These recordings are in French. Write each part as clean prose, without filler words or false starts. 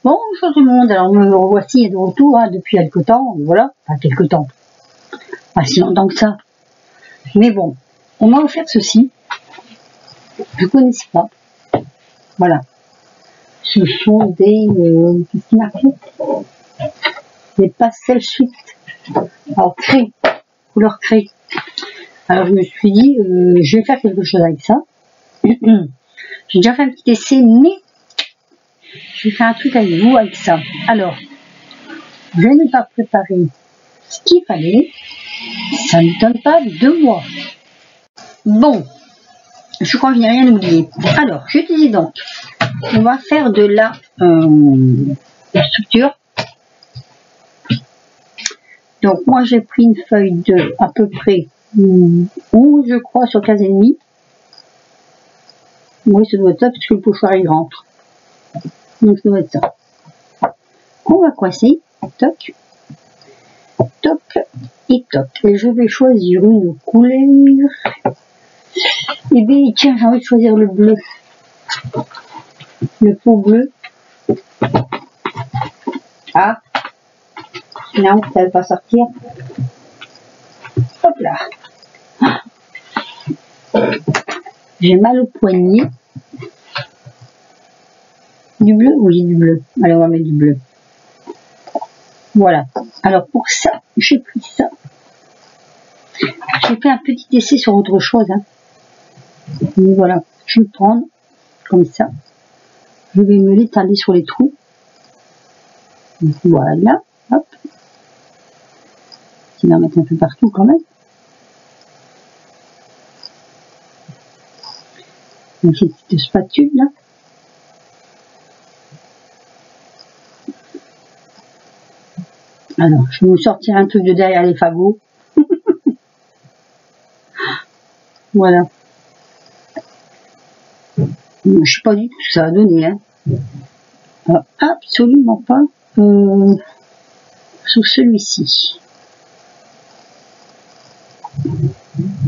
Bonjour tout le monde, alors me revoici de retour depuis quelque temps, voilà, enfin quelque temps, pas si longtemps que ça, mais bon, on m'a offert ceci, je ne connaissais pas, voilà, ce sont des, qu'est-ce qu'il marqué, des pastels suite, alors craie, couleur craie, alors je me suis dit, je vais faire quelque chose avec ça, j'ai déjà fait un petit essai, mais je vais faire un truc avec vous avec ça. Alors, je n'ai pas préparé ce qu'il fallait. Ça ne donne pas 2 mois. Bon, je crois que je n'ai rien oublié. Alors, je te dis donc, on va faire de la structure. Donc, moi, j'ai pris une feuille de à peu près 11, je crois, sur 15,5. Oui, ça doit être ça, parce que le pochoir est grand. Donc, ça doit être ça. On va coincer. Toc, toc et toc. Et je vais choisir une couleur. Et bien, tiens, j'ai envie de choisir le bleu. Le faux bleu. Ah. Non, ça ne va pas sortir. Hop là. J'ai mal au poignet. Du bleu? Oui, du bleu. Allez, on va mettre du bleu. Voilà. Alors, pour ça, j'ai pris ça. J'ai fait un petit essai sur autre chose. Hein. Mais voilà. Je vais le prendre comme ça. Je vais me l'étaler sur les trous. Voilà. Hop. Je vais en mettre un peu partout quand même. Donc, j'ai une petite spatule là. Alors, je vais vous sortir un truc de derrière les fagots. Voilà. Je ne sais pas du tout ce que ça va donner. Hein. Alors, absolument pas sur celui-ci.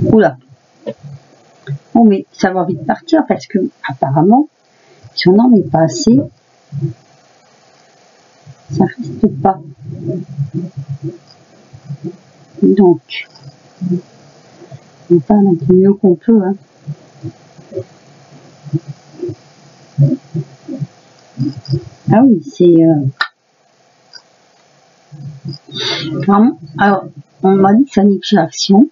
Oula. Bon, mais ça va vite partir parce que, apparemment, si on n'en met pas assez, ça ne reste pas. Donc, on va un peu mieux qu'on peut. Hein. Ah oui, c'est vraiment. Alors, on m'a dit que ça n'est que action.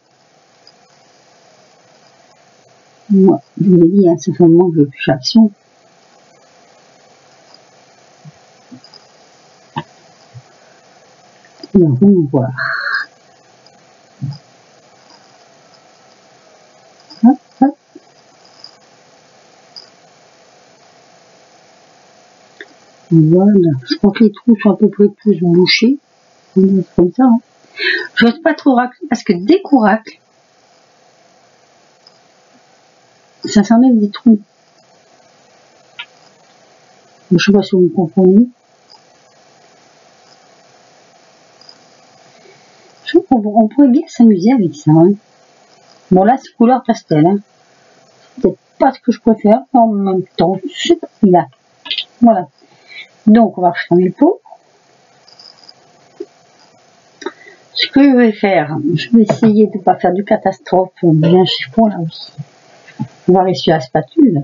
Moi, je vous l'ai dit, hein, ça fait un moment que je veux plus action. Alors, on va voir. Hop, hop. Voilà, je crois que les trous sont à peu près tous bouchés. Comme ça. Hein. Je n'ose pas trop racler parce que dès qu'on racle, ça s'enlève des trous. Je ne sais pas si vous me comprenez. Je trouve qu'on pourrait bien s'amuser avec ça. Hein. Bon là, c'est couleur pastel. Hein. C'est peut-être pas ce que je préfère, mais en même temps, c'est là. Voilà. Donc, on va fermer le pot. Ce que je vais faire, je vais essayer de ne pas faire de catastrophe bien chiffon là aussi. On va rester à la spatule.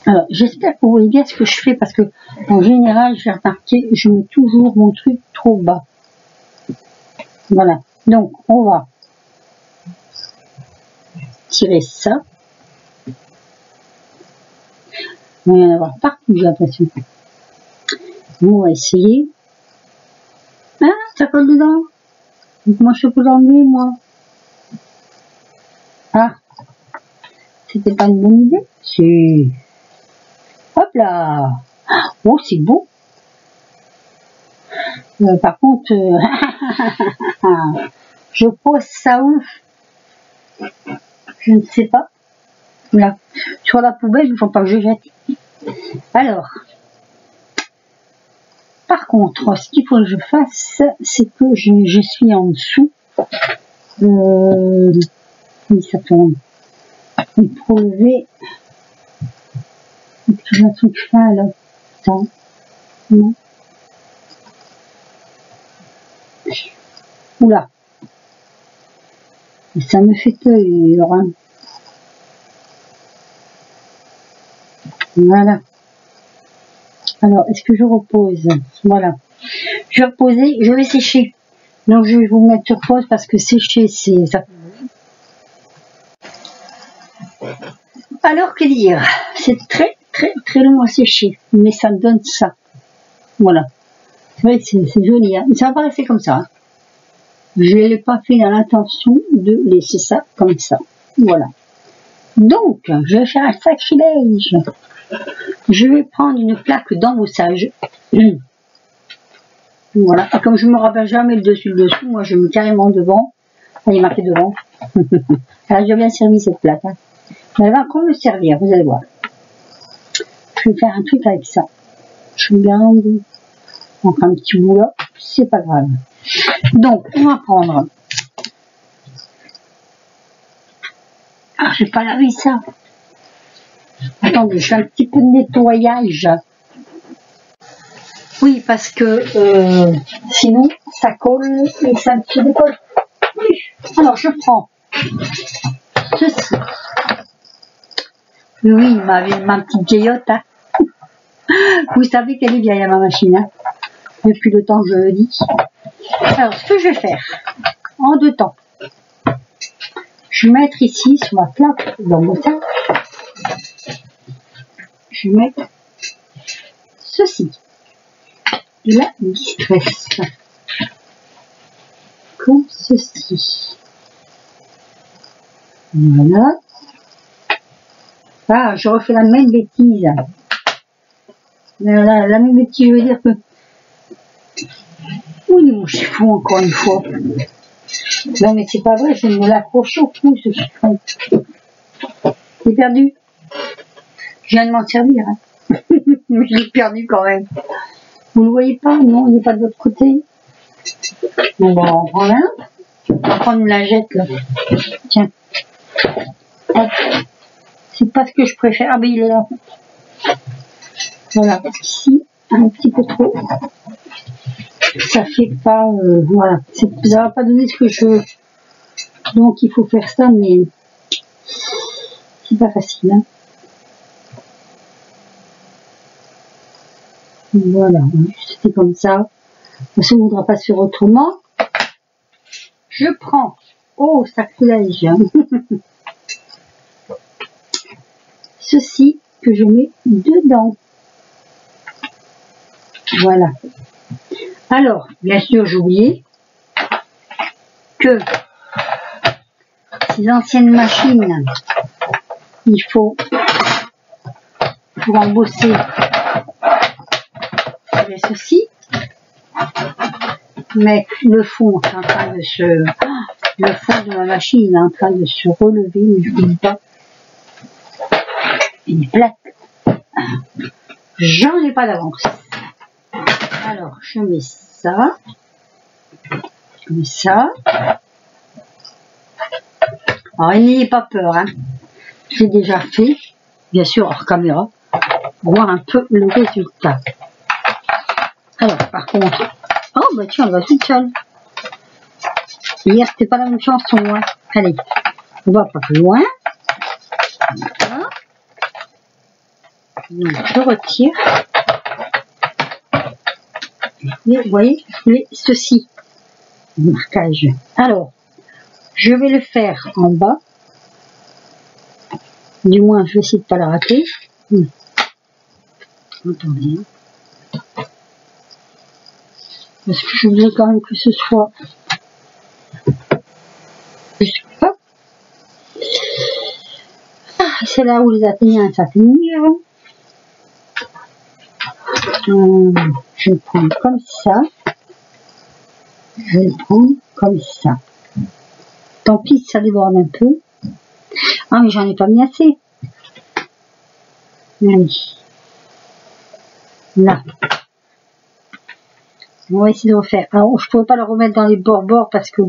Alors, j'espère que vous voyez bien ce que je fais parce que, en général, j'ai remarqué, je mets toujours mon truc trop bas. Voilà. Donc, on va tirer ça. Il va y en avoir partout, j'ai l'impression. On va essayer. Ah, ça colle dedans. Donc, moi, je peux l'enlever, moi. Ah, c'était pas une bonne idée. Si. Hop là. Oh, c'est beau. Par contre, je pose ça où? Je ne sais pas. Là, sur la poubelle, il ne faut pas que je jette. Alors, par contre, ce qu'il faut que je fasse, c'est que je suis en dessous. Oui, ça tourne. Il faut lever. C'est un truc fin là. Attends. Non. Oula. Et ça me fait peur. Hein. Voilà. Alors, est-ce que je repose? Voilà. Je vais reposer, je vais sécher. Donc, je vais vous mettre sur pause parce que sécher, c'est ça. Alors, que dire? C'est très, très, très long à sécher. Mais ça donne ça. Voilà. C'est vrai que c'est joli. Hein. Ça va pas rester comme ça. Hein. Je ne l'ai pas fait dans l'intention de laisser ça comme ça. Voilà. Donc, je vais faire un sacrilège. Je vais prendre une plaque d'embossage. Voilà. Et comme je ne me rappelle jamais le dessous, moi je mets carrément devant. Elle est marquée devant. Alors, j'ai bien servi cette plaque. Hein. Mais elle va encore me servir, vous allez voir. Je vais faire un truc avec ça. Je vais bien donc un petit bout là, c'est pas grave. Donc, on va prendre. Ah, je vais pas laver ça. Attendez, je fais un petit peu de nettoyage. Oui, parce que sinon, ça colle et ça se décolle. Alors, je prends ceci. Oui, ma petite vieillotte. Hein. Vous savez qu'elle est vieille à ma machine. Hein, depuis le temps que je le dis. Alors, ce que je vais faire, en deux temps, je vais mettre ici, sur ma plaque d'embossage, je vais mettre ceci, de la distress, comme ceci. Voilà. Ah, je refais la même bêtise. La même bêtise, je veux dire que... Oui, mon chiffon, encore une fois. Non, mais c'est pas vrai, je vais me l'accrocher au cou, ce chiffon. J'ai perdu. Je viens de m'en servir. Hein. Mais je l'ai perdu quand même. Vous ne le voyez pas? Non, il n'est pas de l'autre côté. Bon, bah, on prend un. On va prendre une lingette, là. Tiens. C'est pas ce que je préfère. Ah, ben il est là. Voilà. Ici, un petit peu trop. Ça fait pas, voilà, ça va pas donner ce que je veux. Donc il faut faire ça, mais c'est pas facile. Hein. Voilà, c'était comme ça. Ça ne voudra pas se faire autrement. Je prends, oh sacrilège, ceci que je mets dedans. Voilà. Alors, bien sûr, j'ai oublié que ces anciennes machines, il faut, pour embosser, ceci, mais le fond est en train de se, le fond de ma machine est en train de se relever, mais je ne dis pas, une plaque, j'en ai pas d'avance. Alors, je mets ça, je mets ça. Alors, n'ayez pas peur, hein. J'ai déjà fait, bien sûr hors caméra, pour voir un peu le résultat. Alors, par contre, oh bah tiens, on va toute seule. Hier, c'était pas la même chanson, hein. Allez, on va pas plus loin. Voilà. Donc, je retire. Et vous voyez, je voulais ceci, le marquage. Alors, je vais le faire en bas. Du moins, je vais essayer de ne pas la rater. Attendez. Parce que je voudrais quand même que ce soit jusque-là. Ah, c'est là où les atteignants s'atteignent. Je vais prendre comme ça. Je vais prendre comme ça. Tant pis si ça déborde un peu. Ah, mais j'en ai pas mis assez. Allez. Là. On va essayer de refaire. Alors, je ne pourrais pas le remettre dans les bords parce que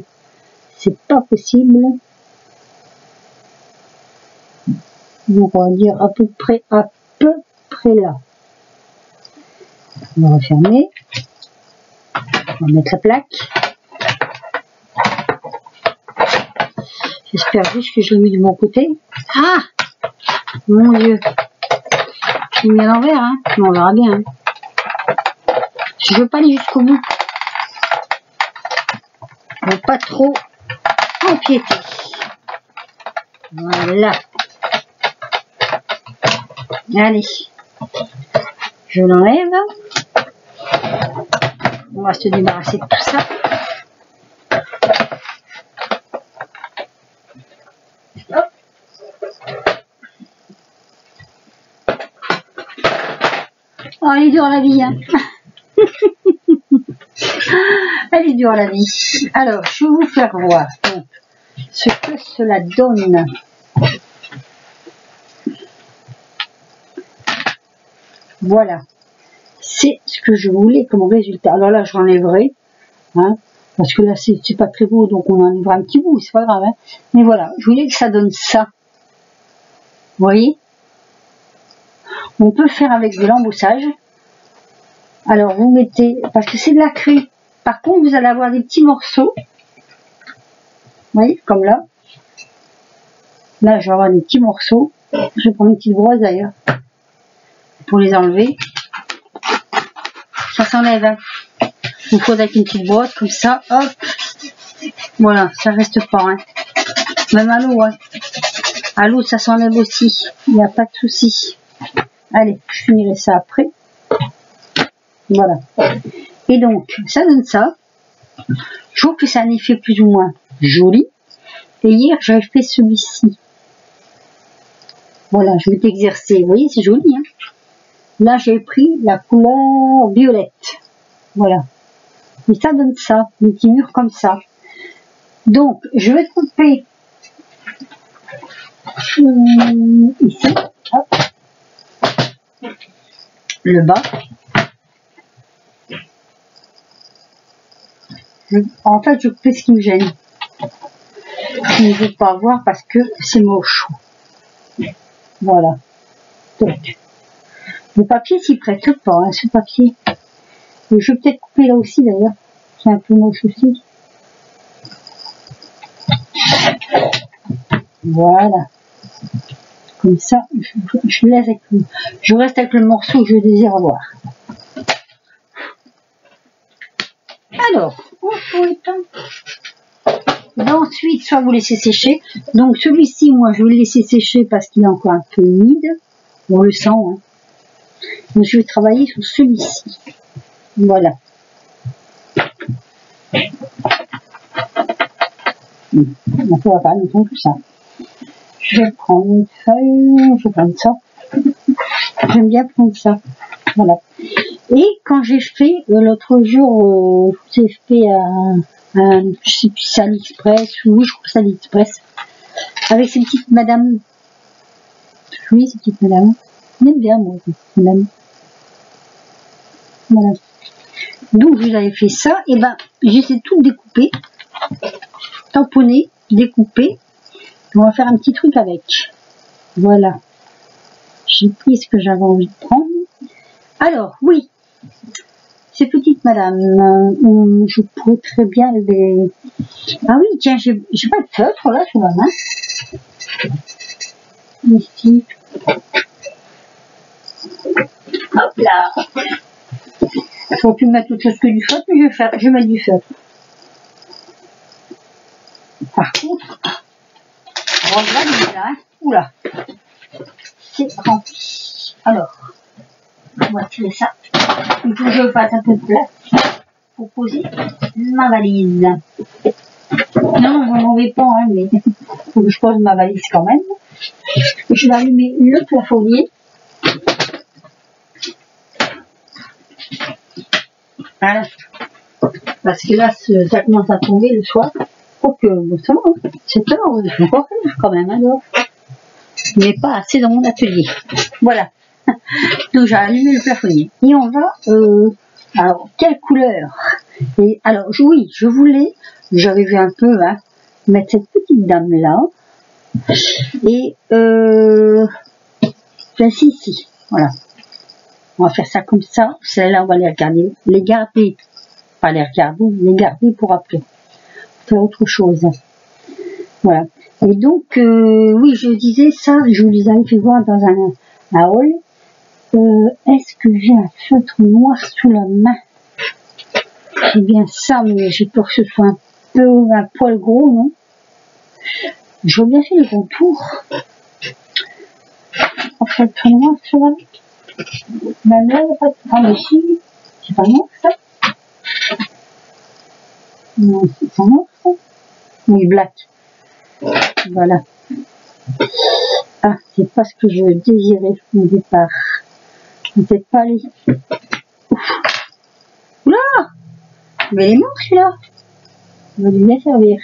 c'est pas possible. Donc, on va dire à peu près fait là. On va refermer. On va mettre la plaque. J'espère juste que je l'ai mis du bon côté. Ah! Mon Dieu! Je l'ai mis à l'envers, hein? Mais on verra bien. Hein. Je veux pas aller jusqu'au bout. Je veux pas trop empiéter. Voilà. Allez. Je l'enlève. On va se débarrasser de tout ça. Oh, elle est dure la vie, hein. Elle est dure la vie. Alors, je vais vous faire voir donc, ce que cela donne. Voilà. C'est ce que je voulais comme résultat. Alors là, je l'enlèverai. Hein, parce que là, c'est pas très beau, donc on enlèvera un petit bout, c'est pas grave. Hein. Mais voilà, je voulais que ça donne ça. Vous voyez? On peut faire avec de l'embossage. Alors, vous mettez, parce que c'est de la craie. Par contre, vous allez avoir des petits morceaux. Vous voyez, comme là. Là, je vais avoir des petits morceaux. Je vais prendre une petite brosse d'ailleurs. Pour les enlever. Ça s'enlève. Hein. Vous pose avec une petite brosse, comme ça. Hop. Voilà, ça reste pas. Hein. Même à l'eau. Hein. À l'eau, ça s'enlève aussi. Il n'y a pas de souci. Allez, je finirai ça après. Voilà. Et donc, ça donne ça. Je trouve que ça a un effet plus ou moins joli. Et hier, j'avais fait celui-ci. Voilà, je m'étais exercée. Vous voyez, c'est joli. Hein. Là, j'ai pris la couleur violette. Voilà. Et ça donne ça. Des petits murs comme ça. Donc, je vais couper ici. Hop. Le bas. En fait, je fais ce qui me gêne. Je ne veux pas voir parce que c'est moche. Voilà. Donc, le papier s'y prête pas, hein, ce papier. Et je vais peut-être couper là aussi d'ailleurs. C'est un peu moche aussi. Voilà. Comme ça, je laisse avec le, je reste avec le morceau que je désire avoir. Alors, ensuite, soit vous laissez sécher. Donc celui-ci, moi, je vais le laisser sécher parce qu'il est encore un peu humide. On le sent. Hein. Donc je vais travailler sur celui-ci. Voilà. On va pas mettre tout ça. Je vais prendre une feuille, je vais prendre ça. J'aime bien prendre ça. Voilà. Et quand j'ai fait, l'autre jour, j'ai fait je sais plus, c'est AliExpress, oui, je crois que c'est AliExpress, avec ces petites madames. Oui, ces petites madames. J'aime bien, moi, ces petites madames. Voilà. Donc, je vous avais fait ça, et ben, j'essaie tout découper, tamponner, découper. On va faire un petit truc avec. Voilà. J'ai pris ce que j'avais envie de prendre. Alors, oui. Ces petites madames, je pourrais très bien les... Ah oui, tiens, j'ai pas de feutre là sous la main. Ici. Hop là. J'aurais pu mettre autre chose que du feutre, mais je vais mettre du feutre. Par contre, on va le là. Oula. C'est rempli. Alors, on va tirer ça. Il faut que je fasse un peu de place pour poser ma valise. Non, vous m'en vais pas, hein, mais il faut que je pose ma valise quand même. Je vais allumer le plafonnier. Voilà. Parce que là, ça commence à tomber le soir. Donc, bon, ça va, 7 heures, je vais encore faire quand même, alors. Mais pas assez dans mon atelier. Voilà. Donc j'ai allumé le plafonnier. Et on va... alors, quelle couleur? Et alors, oui, je voulais... J'avais vu un peu, hein, mettre cette petite dame-là. Et... ben, si. Voilà. On va faire ça comme ça. Celles-là, on va les regarder. Pas les garder pour après. Faire autre chose. Voilà. Et donc, oui, je disais ça, je vous les avais fait voir dans un haul. Est-ce que j'ai un feutre noir sous la main? C'est bien ça, mais j'ai peur que ce soit un poil gros, non? Je vois bien fait les contours. Un feutre noir sur la main. Ben là, il n'y a pas de... Ah, mais si, c'est pas noir, ça? Non, c'est pas noir, ça? Oui, black. Voilà. Ah, c'est pas ce que je désirais au départ. Peut-être pas aller. Oula! Mais il est mort celui-là. Il va lui bien servir.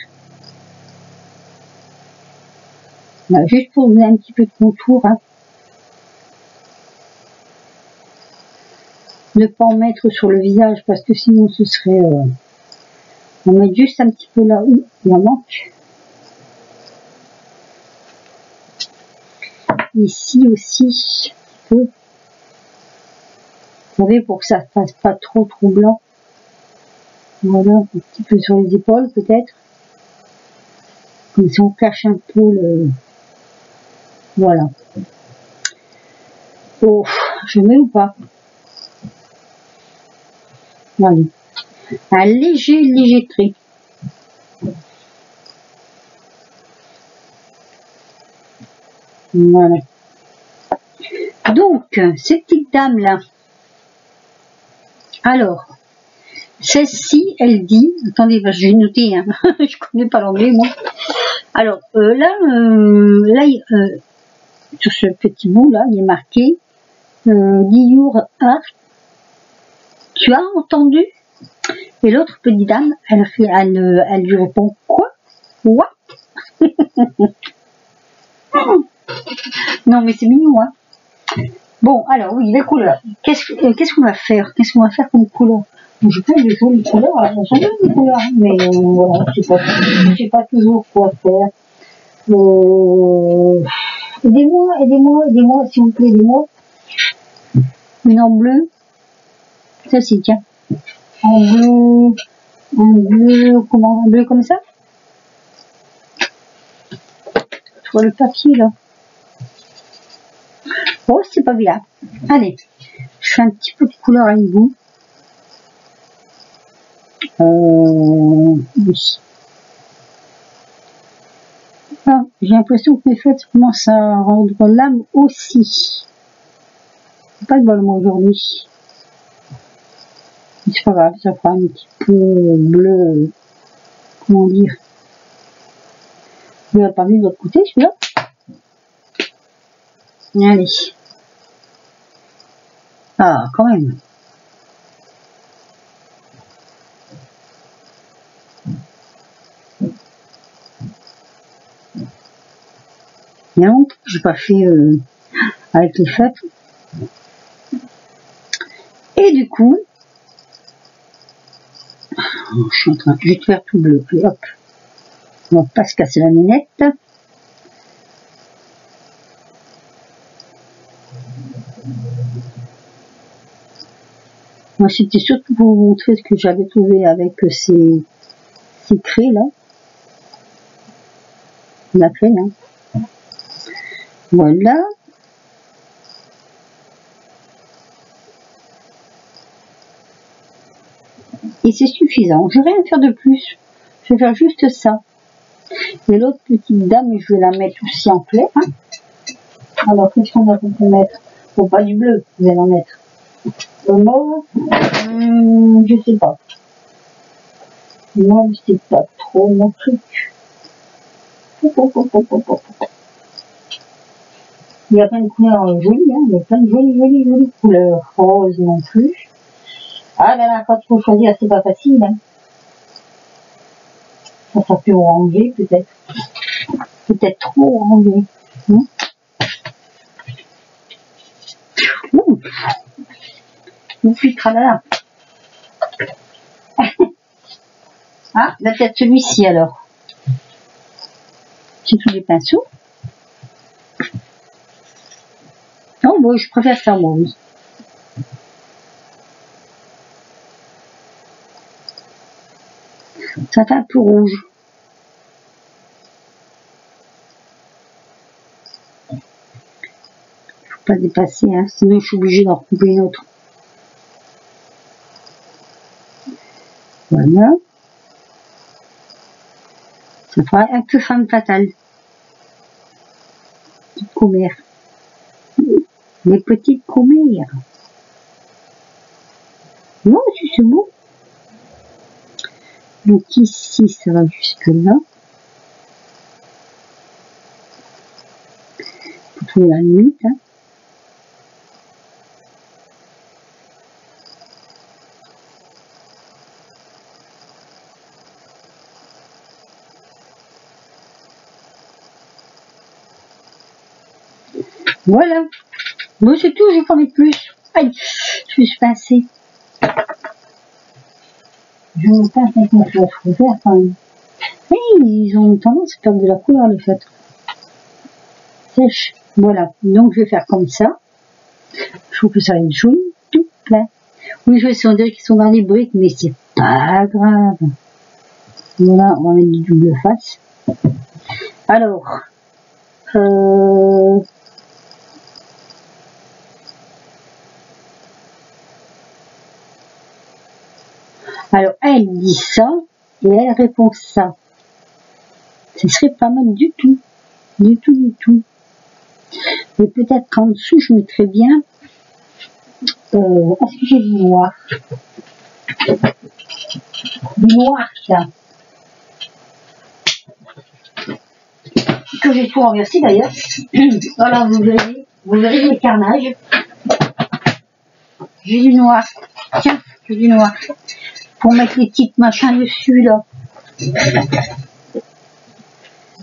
Voilà, juste pour vous donner un petit peu de contour. Hein. Ne pas en mettre sur le visage parce que sinon ce serait... on met juste un petit peu là où il en manque. Ici aussi, un peu. Vous savez, pour que ça ne fasse pas trop blanc. Voilà, un petit peu sur les épaules peut-être. Comme si on cache un peu le... Voilà. Oh, je mets ou pas? Allez. Un léger trait. Voilà. Donc, ces petites dames-là. Alors, celle-ci, elle dit... Attendez, je vais noter, hein. Je connais pas l'anglais, moi. Alors, là sur ce petit bout, là, il est marqué Your Heart. Tu as entendu? Et l'autre petite dame, elle lui répond quoi? What? Non, mais c'est mignon, hein. Bon, alors oui, les couleurs. Qu'est-ce qu'on va faire? Qu'est-ce qu'on va faire comme couleur? Je peux des jolies couleurs, j'en ai des couleurs, mais voilà, je sais pas toujours quoi faire. Aidez-moi, s'il vous plaît, aidez-moi. Une en bleu. Ça si, tiens. Un bleu, comment? Un bleu comme ça? Je vois le papier là. Oh, c'est pas bien. Allez, je fais un petit peu de couleur avec vous. Oui. Ah, j'ai l'impression que mes fêtes commencent à rendre l'âme aussi. C'est pas de bol moi aujourd'hui. C'est pas grave, ça fera un petit peu bleu. Comment dire? Vous l'avez pas vu de l'autre côté celui-là? Allez. Ah, quand même. Il y a longtemps que j'ai pas fait avec les fêtes. Et du coup, je vais te faire tout bleu. Et hop. On va pas se casser la nénette. Moi, c'était surtout pour vous montrer ce que j'avais trouvé avec ces craies là. La craie, hein. Voilà. Et c'est suffisant. Je vais rien faire de plus. Je vais faire juste ça. Et l'autre petite dame, je vais la mettre aussi en clair. Hein. Alors, qu'est-ce qu'on a pu mettre? Bon, pas du bleu, vous allez en mettre. Le mauve, je sais pas. Moi, c'est pas trop mon truc. Il y a plein de couleurs jolies, hein. Il y a plein de jolies couleurs. Rose non plus. Ah, la dernière fois qu'il faut choisir, c'est pas facile, hein. Ça sera plus orangé, peut-être. Peut-être trop orangé. Ouh, puis tralala. Ah, ben peut-être celui-ci alors. J'ai tous les pinceaux. Non, bon, je préfère ça moi, oui. Ça fait un peu rouge. Il ne faut pas dépasser, hein, sinon je suis obligée d'en recouper une autre. Voilà. Ça fera un peu femme fatale. Petite commère. Les petites commères. Non, c'est beau. Donc ici, ça va jusque là. Faut trouver la limite. Hein. Voilà. Bon, c'est tout, je vais pas mettre plus. Aïe, je me suis pincée. Je me pince avec mon feutre vert quand même. Oui, ils ont tendance à perdre de la couleur, les feutres. Sèche. Voilà. Donc, je vais faire comme ça. Je trouve que ça va être joli, tout plein. Oui, je vais dire qu'ils sont dans les briques, mais c'est pas grave. Voilà, on va mettre du double face. Alors, elle dit ça, et elle répond ça. Ce serait pas mal du tout. Du tout, du tout. Mais peut-être qu'en dessous, je mettrais bien... est-ce que j'ai du noir? Du noir, là. Que j'ai tout renversé, d'ailleurs. Voilà, vous verrez les carnages. J'ai du noir. Tiens, j'ai du noir. Pour mettre les petites machins dessus, là.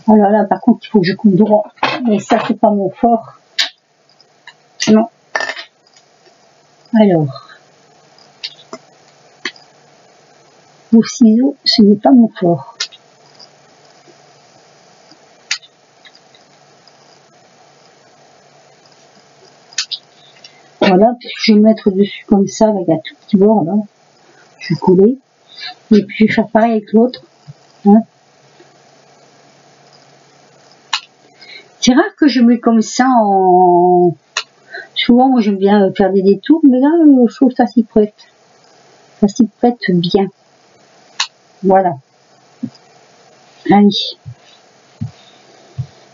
Alors là, par contre, il faut que je coupe droit. Mais ça, c'est pas mon fort. Non. Alors. Au ciseau, ce n'est pas mon fort. Voilà, je vais le mettre dessus comme ça, avec un tout petit bord, là. Je vais coller. Et puis, je vais faire pareil avec l'autre. Hein. C'est rare que je mets comme ça en... Souvent, moi, j'aime bien faire des détours, mais là, je trouve que ça s'y prête. Ça s'y prête bien. Voilà. Allez.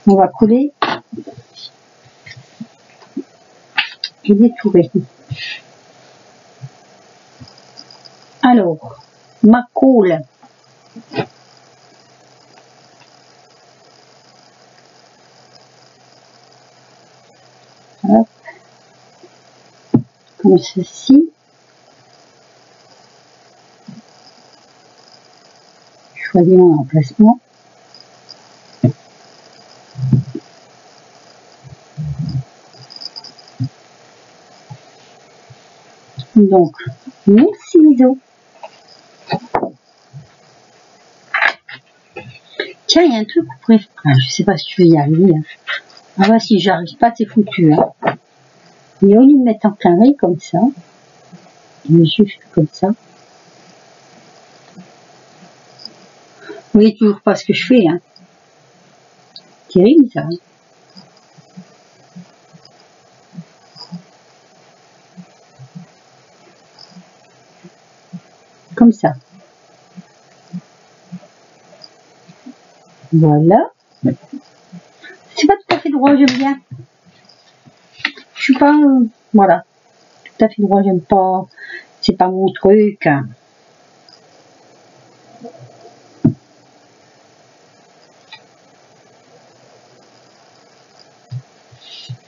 On va coller. Et détourer. Alors, ma colle. Hop. Comme ceci. Je choisis mon emplacement. Donc, mon ciseau. Tiens, il y a un truc qu'on pourrait faire. Ah, je sais pas si tu veux y arriver. Hein. Ah bah si j'arrive pas, c'est foutu. Hein. Mais au lieu de mettre en carré comme ça, je fais comme ça. Vous voyez toujours pas ce que je fais. Hein. Terrible ça. Hein. Comme ça. Voilà. C'est pas tout à fait droit, j'aime bien. Je suis pas... voilà. Tout à fait droit, j'aime pas. C'est pas mon truc. Hein.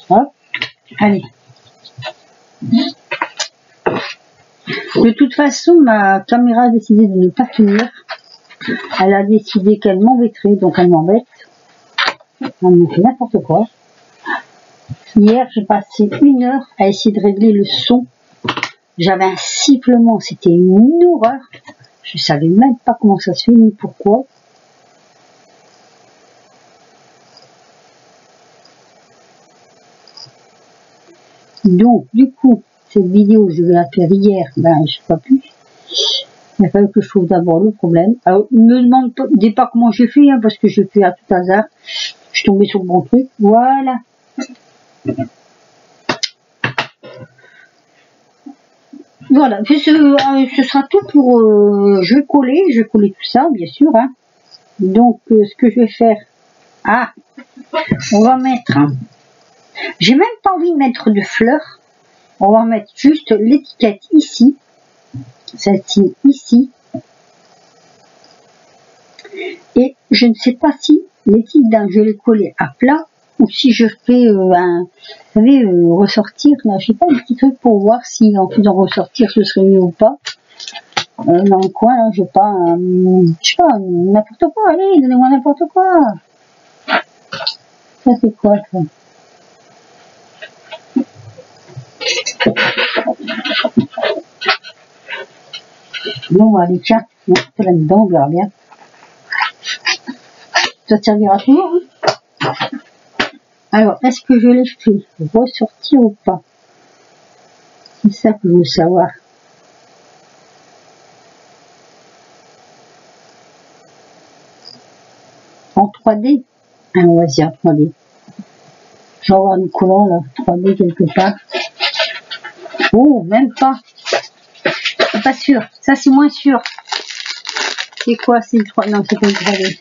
Hop. Allez. De toute façon, ma caméra a décidé de ne pas tenir. Elle a décidé qu'elle m'embêterait, donc elle m'embête. Elle me fait n'importe quoi. Hier, j'ai passé 1 heure à essayer de régler le son. J'avais un sifflement, c'était une horreur. Je savais même pas comment ça se fait, ni pourquoi. Donc, du coup, cette vidéo, je vais la faire hier, ben, je sais pas plus. Il a fallu que je trouve d'abord le problème. Alors, ne me demandez pas comment j'ai fait, hein, parce que j'ai fait à tout hasard. Je suis tombée sur le bon truc. Voilà. Voilà. Ce sera tout pour... je vais coller tout ça, bien sûr. Hein. Donc, ce que je vais faire... Ah, on va mettre... J'ai même pas envie de mettre de fleurs. On va mettre juste l'étiquette ici. Celle-ci ici. Et je ne sais pas si l'étiquette je vais le coller à plat ou si je fais vous savez, ressortir, là, je sais pas, un petit truc pour voir si en faisant ressortir ce serait mieux ou pas. Dans le coin, là, je sais pas, n'importe quoi, allez, donnez-moi n'importe quoi. Ça c'est quoi ça? Bon, allez, tiens, on va mettre là-dedans, on verra bien. Ça servira toujours. Hein. Alors, est-ce que je les fais ressortir ou pas? C'est ça que je veux savoir. En 3D? Ah, on va dire 3D. Je vais avoir du collant là, 3D quelque part. Oh, même pas. C'est pas sûr. Ça, c'est moins sûr. C'est quoi? C'est le 3D. Non, c'est pas le 3D.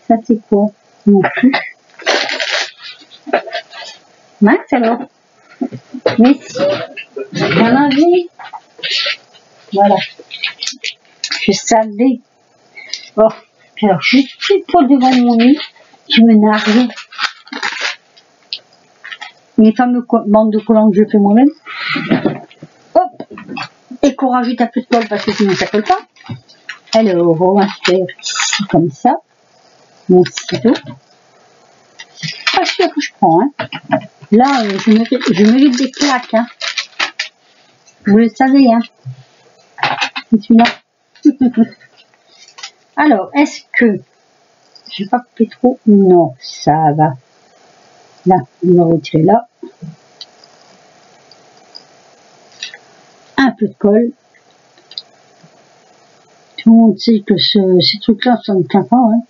Ça, c'est quoi? Non plus. Mince alors. Mais si, j'en avais. Voilà. Je savais. Oh, alors je suis pas devant mon nez. Je me nargue. Mes fameux bandes de collants que je fais moi-même. Hop. Et qu'on rajoute un peu de colle parce que sinon ça colle pas. Alors, on va faire ici comme ça. Mon ciseau. Pas sûr que je prends. Hein. Là, je mérite des claques. Hein. Vous le savez. Hein. C'est celui-là. Alors, est-ce que... Je vais pas couper trop. Non, ça va. Là, on va retirer là. Un peu de colle. Tout le monde sait que ces trucs-là, ça ne tient pas. Hein.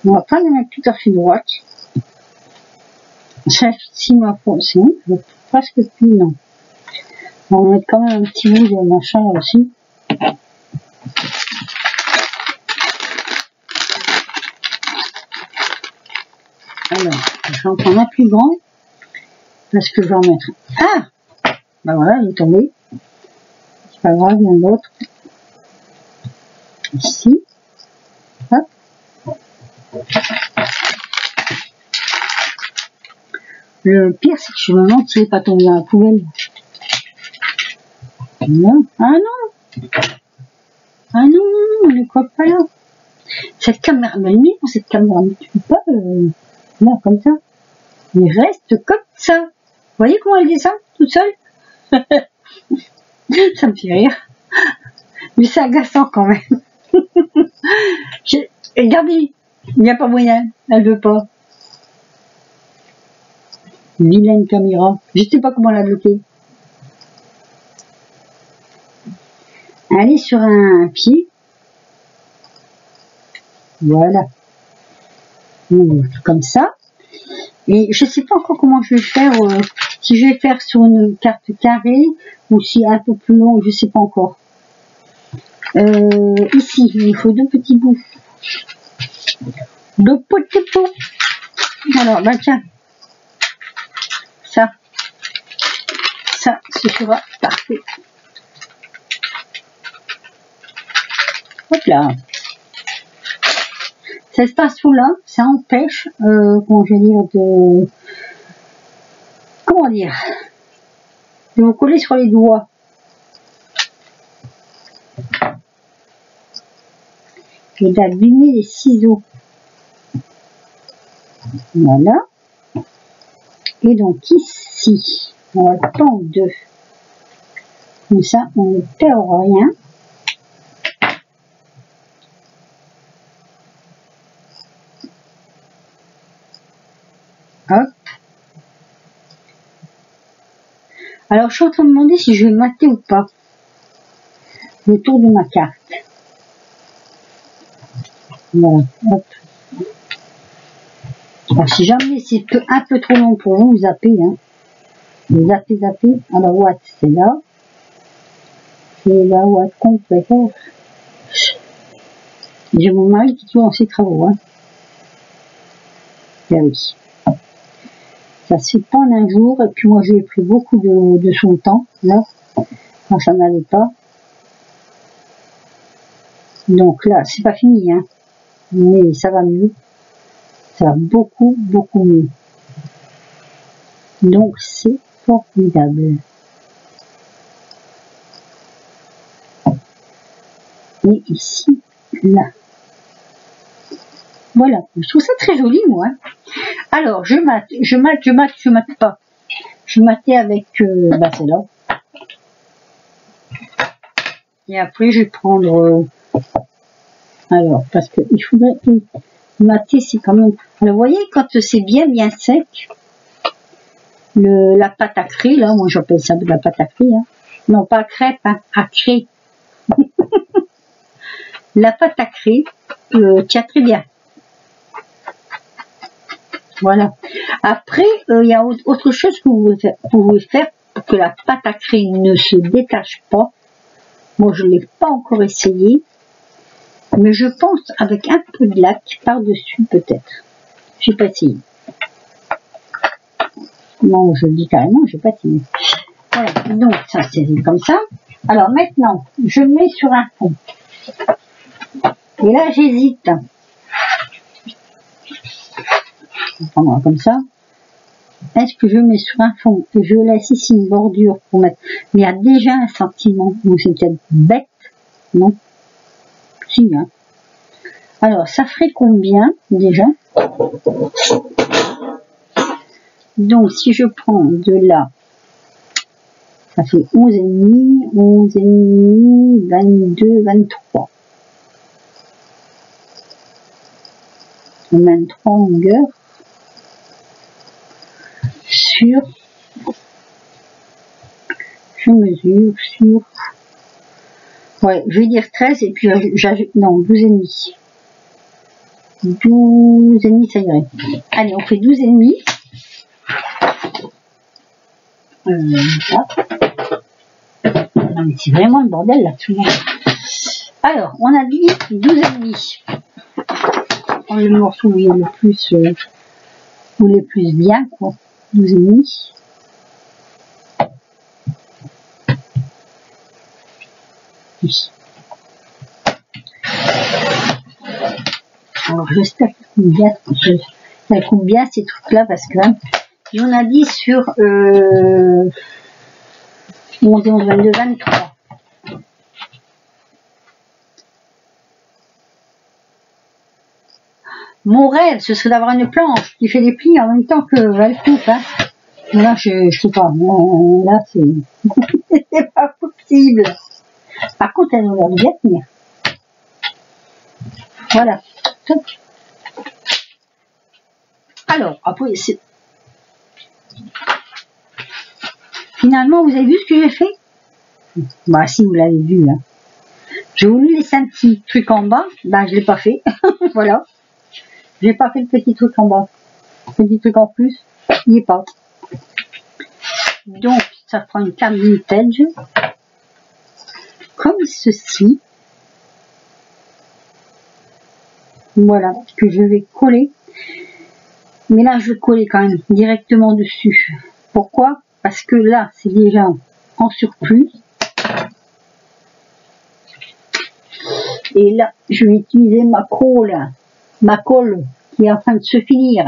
On va pas les mettre tout à fait droite. Ça, si ma c'est presque plus, non. On va mettre quand même un petit bout de machin là aussi. Alors, je vais en prendre un plus grand. Parce que je vais en mettre. Ah! Ben voilà, il est tombé. C'est pas grave, il y en a d'autres. Ici. Hop. Le pire, c'est que je me demande s'il n'est pas tombé dans la poubelle. Non. Ah non! Ah non, on ne croit pas là. Cette caméra, mais limite pour cette caméra, mais tu peux pas, là, comme ça. Il reste comme ça. Vous voyez comment elle descend, toute seule? Ça me fait rire. Mais c'est agaçant quand même. Regardez, il n'y a pas moyen, elle veut pas. Vilaine caméra. Je sais pas comment la bloquer. Elle est sur un pied. Voilà. Comme ça. Et je sais pas encore comment je vais faire. Si je vais faire sur une carte carrée ou si un peu plus long, je sais pas encore. Ici, il faut deux petits bouts. Deux petits bouts. Alors, bah tiens. Ça, ce sera parfait. Hop là. Cet espace-là, ça empêche, comment je vais dire, de vous coller sur les doigts. Et d'abîmer les ciseaux. Voilà. Et donc ici, on va le prendre deux. Comme ça, on ne perd rien. Hop. Alors, je suis en train de me demander si je vais mater ou pas le tour de ma carte. Voilà, hop. Alors, si jamais c'est un peu trop long pour vous, zappez, hein. Zappez, zappez. Alors, Watt, c'est là. Et là, Watt complet. J'ai mon mari qui est toujours dans ses travaux, hein. Et oui. Ça se fait pas en un jour, et puis moi, j'ai pris beaucoup de son temps, là, quand ça n'allait pas. Donc là, c'est pas fini, hein. Mais ça va mieux. Ça va beaucoup, beaucoup mieux. Donc, c'est formidable. Et ici, là. Voilà. Je trouve ça très joli, moi. Alors, je mate pas. Je matais avec, celle-là. Et après, je vais prendre, alors, parce que il faudrait mater, c'est quand même. Alors, vous voyez, quand c'est bien sec, la pâte à crêpes, là, moi j'appelle ça de la pâte à crêpes, hein. Non, pas à crêpes, hein, à crêpes. La pâte à crêpes tient très bien. Voilà. Après, il y a autre chose que vous pouvez faire pour que la pâte à crêpes ne se détache pas. Moi, je ne l'ai pas encore essayé. Mais je pense avec un peu de lac par-dessus, peut-être. Je n'ai pas essayé. Non, je le dis carrément, je n'ai pas essayé. Voilà, donc ça c'est comme ça. Alors maintenant, je mets sur un fond. Et là, j'hésite. On prendra comme ça. Est-ce que je mets sur un fond et je laisse ici une bordure pour mettre. Mais il y a déjà un sentiment. Donc c'est peut-être bête. Non. Si, hein. Alors, ça ferait combien déjà? Donc, si je prends de là, ça fait 11,5, 22, 23. 23 longueurs sur, je mesure sur, ouais, je vais dire 13 et puis j'ajoute, non, 12,5. 12,5, ça irait. Allez, on fait 12,5. Non, mais c'est vraiment le bordel là-dessous. Alors, on a dit 12,5. On le morceau où il y a le plus, ou les plus bien, quoi. 12,5. Oui. Alors, j'espère qu'elle coupe bien ces trucs-là, parce que il y en a dit sur 11, 22, 23. Mon rêve, ce serait d'avoir une planche qui fait les plis en même temps qu'elle coupe. Hein. Mais là, je sais pas. Là, c'est pas possible. Par contre, elle a l'air de bien tenir. Voilà. Alors, après, c'est... Finalement, vous avez vu ce que j'ai fait? Bah, si, vous l'avez vu. Hein. J'ai voulu laisser un petit truc en bas. Bah, je l'ai pas fait. Voilà. J'ai pas fait le petit truc en bas. Le petit truc en plus, il n'y est pas. Donc, ça prend une carte vintage. Comme ceci. Voilà, que je vais coller. Mais là, je vais coller quand même directement dessus. Pourquoi? Parce que là, c'est déjà en surplus. Et là, je vais utiliser ma colle qui est en train de se finir.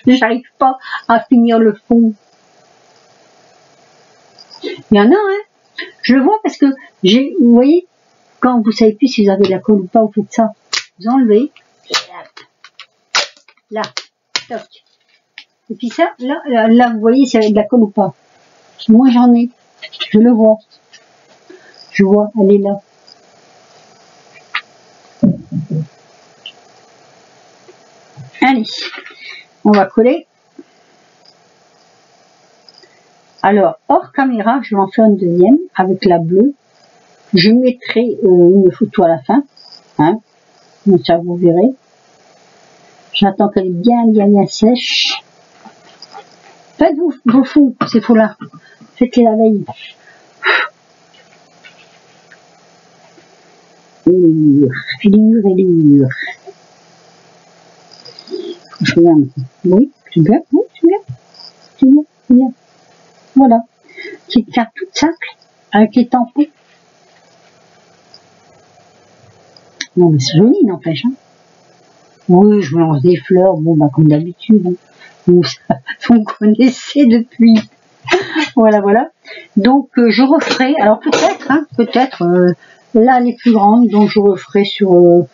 J'arrive pas à finir le fond. Il y en a, hein. Je le vois parce que vous voyez, quand vous savez plus si vous avez de la colle ou pas, vous faites ça. Vous enlevez. Là, toc. Et puis ça, là, vous voyez si elle a de la colle ou pas. Moi, j'en ai. Je le vois. Je vois, elle est là. Allez, on va coller. Alors, hors caméra, je vais en faire une deuxième avec la bleue. Je mettrai une photo à la fin. Hein, donc ça, vous verrez. J'attends qu'elle est bien sèche. Faites-vous vos fonds, ces faux-là. Faites-les la veille. Elle est dure. Oui, c'est bien, oui, c'est bien. Voilà. C'est de faire toute simple avec les tampons. Non, mais c'est joli, n'empêche. Hein. Oui, je me lance des fleurs, bon, bah, comme d'habitude. Hein. Vous connaissez depuis. Voilà. Donc, je referai, alors peut-être, là, les plus grandes, donc je referai sur, oh,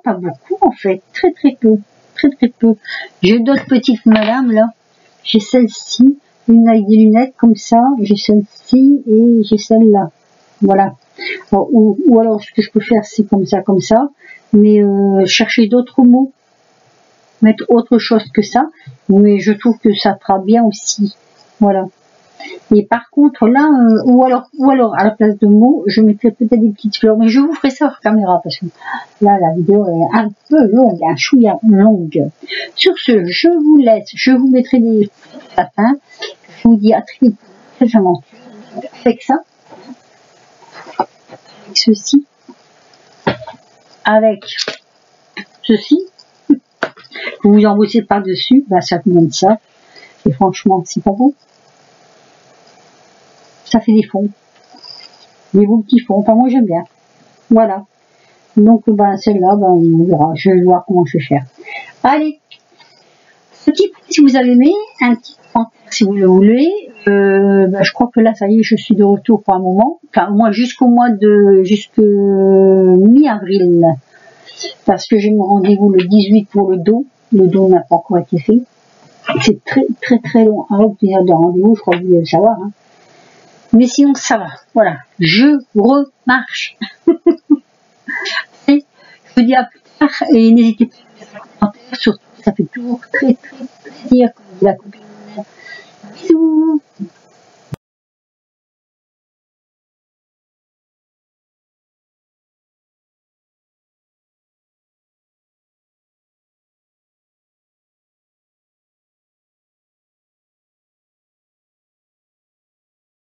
pas beaucoup, en fait, très peu. J'ai d'autres petites madames, là. J'ai celle-ci, une avec des lunettes, comme ça. J'ai celle-ci et j'ai celle-là. Voilà. Alors, ou alors, ce que je peux faire, c'est comme ça. Mais chercher d'autres mots. Mettre autre chose que ça. Mais je trouve que ça fera bien aussi. Voilà. Et par contre, là, ou alors, à la place de mots, je mettrai peut-être des petites fleurs. Mais je vous ferai ça hors caméra, parce que là, la vidéo est un peu longue, un chouïa longue. Sur ce, je vous laisse. Je vous mettrai des à la fin. Je vous dis à très vite, très aventure. Avec ça. Avec ceci. Avec ceci. Vous vous embossez par-dessus. Bah, ça vous donne ça. Et franchement, c'est pas beau. Ça fait des fonds. Des beaux petits fonds. Enfin, moi, j'aime bien. Voilà. Donc, ben, celle-là, ben, on verra. Je vais voir comment je vais faire. Allez. Petit pouce si vous avez aimé. Un petit commentaire si vous le voulez. Ben, je crois que là, ça y est, je suis de retour pour un moment. Enfin, moi, jusque mi-avril. Parce que j'ai mon rendez-vous le 18 pour le dos. Le dos n'a pas encore été fait. C'est très long. À l'obtenir de rendez-vous, je crois que vous devez le savoir. Hein. Mais sinon, ça va. Voilà. Je remarche. Je vous dis à plus tard et n'hésitez pas à mettre un commentaire. Surtout, ça fait toujours très plaisir quand vous la copine. Bisous.